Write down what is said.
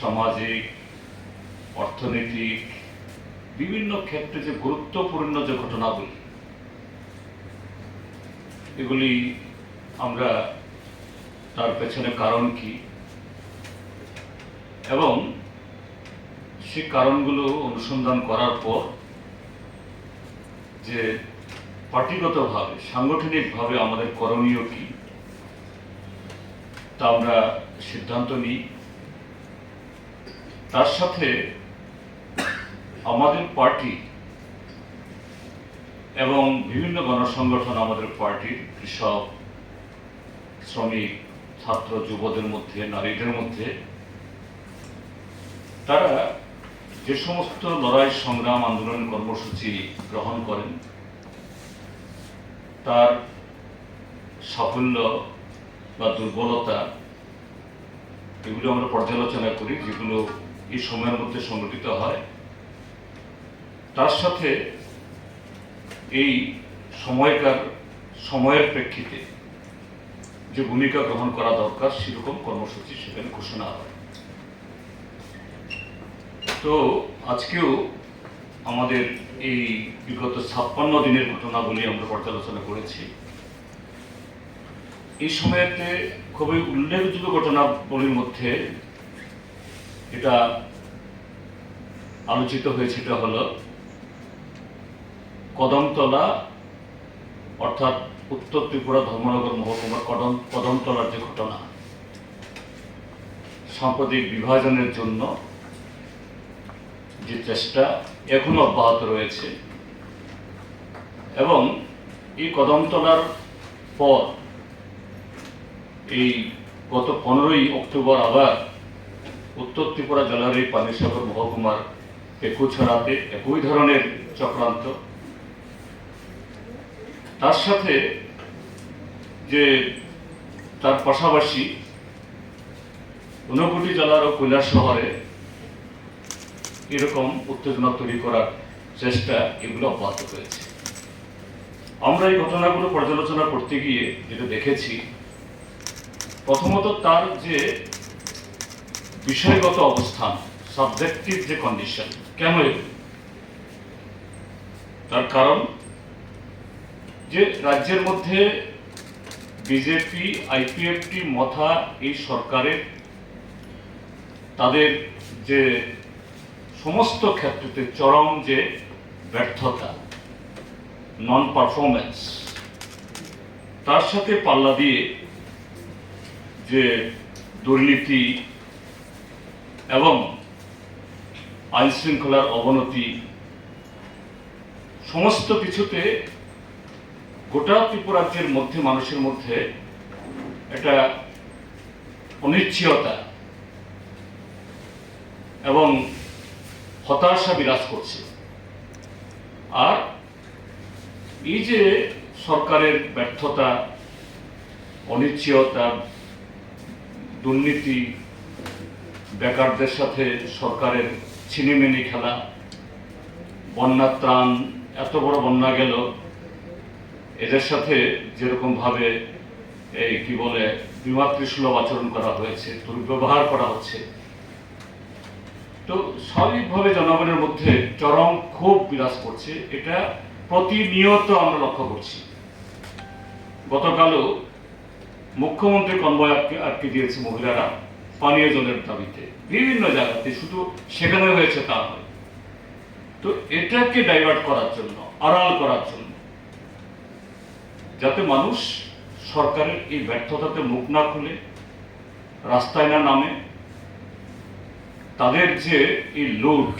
সামাজিক, অর্থনৈতিক বিভিন্ন ক্ষেত্রে যে গুরুত্বপূর্ণ যে ঘটনাগুলি, এগুলি আমরা তার পেছনে কারণ কি এবং সে কারণগুলো অনুসন্ধান করার পর যে পার্টিগতভাবে সাংগঠনিকভাবে আমাদের করণীয় কি তা আমরা সিদ্ধান্ত নিই। তার সাথে আমাদের পার্টি এবং বিভিন্ন গণসংগঠন আমাদের পার্টির কৃষক, শ্রমিক, ছাত্র, যুবদের মধ্যে, নারীদের মধ্যে তারা যে সমস্ত লড়াই, সংগ্রাম, আন্দোলন, কর্মসূচি গ্রহণ করেন তার সাফল্য বা দুর্বলতা এগুলো আমরা পর্যালোচনা করি, যেগুলো এই সময়ের মধ্যে সংগঠিত হয়। তার সাথে এই সময়ের প্রেক্ষিতে যে ভূমিকা গ্রহণ করা দরকার সেরকম কর্মসূচি সেখানে ঘোষণা হয়। তো আজকেও আমাদের এই বিগত 56 দিনের ঘটনাগুলি আমরা পর্যালোচনা করেছি। এই সময়তে খুবই উল্লেখযোগ্য ঘটনাবলীর মধ্যে এটা আলোচিত হয়েছে, এটা হলো কদমতলা, অর্থাৎ উত্তর ত্রিপুরা ধর্মনগর মহকুমার কদমতলার যে ঘটনা, সাম্প্রতিক বিভাজনের জন্য যে চেষ্টা এখনো অব্যাহত রয়েছে এবং এই কদমতলার পর এই গত 15ই অক্টোবর আবার উত্তর ত্রিপুরা জেলার এই পানিসাগর মহকুমার পেকুছড়াতে একই ধরনের চক্রান্ত। তার সাথে যে তার পাশাপাশি ঊনকোটি জেলার ও কৈলাস শহরে এরকম উত্তেজনা তৈরি করার চেষ্টা এগুলো অব্যাহত হয়েছে। আমরা এই ঘটনাগুলো পর্যালোচনা করতে গিয়ে যেটা দেখেছি, প্রথমত তার যে বিষয়গত অবস্থান, সাবজেক্টিভ যে কন্ডিশন, কেন তার কারণ যে রাজ্যের মধ্যে বিজেপি, আইপিএফটি, মথা এই সরকারের তাদের যে সমস্ত ক্ষেত্রে চরম যে ব্যর্থতা, নন পারফরমেন্স, তার সাথে পাল্লা দিয়ে যে দুর্নীতি এবং আইন শৃঙ্খলার অবনতি, সমস্ত কিছুতে গোটা ত্রিপুরাজ্যের মধ্যে মানুষের মধ্যে একটা অনিশ্চয়তা এবং হতাশা বিরাজ করছে। আর এই যে সরকারের ব্যর্থতা, অনিশ্চয়তা, দুর্নীতি, বেকারদের সাথে সরকারের ছিনিমিনি খেলা, বন্যা ত্রাণ, এত বড় বন্যা গেল, এদের সাথে যেরকম ভাবে এই কি বলে বিমাতৃসুলভ আচরণ করা হয়েছে, দুর্ব্যবহার করা হচ্ছে, তো স্বাভাবিকভাবে জনগণের মধ্যে চরম ক্ষোভ বিরাজ করছে। এটা প্রতিনিয়ত আমরা লক্ষ্য করছি। গতকালও মুখ্যমন্ত্রী কনভয় আটকে দিয়েছে মহিলারা পানীয় জলের দাবিতে বিভিন্ন জায়গাতে, শুধু সেখানে হয়েছে তা নয়। তো এটাকে ডাইভার্ট করার জন্য, আড়াল করার জন্য, যাতে মানুষ সরকারের এই ব্যর্থতাতে মুখ না খুলে, রাস্তায় না নামে, তাদের যে এই লুট,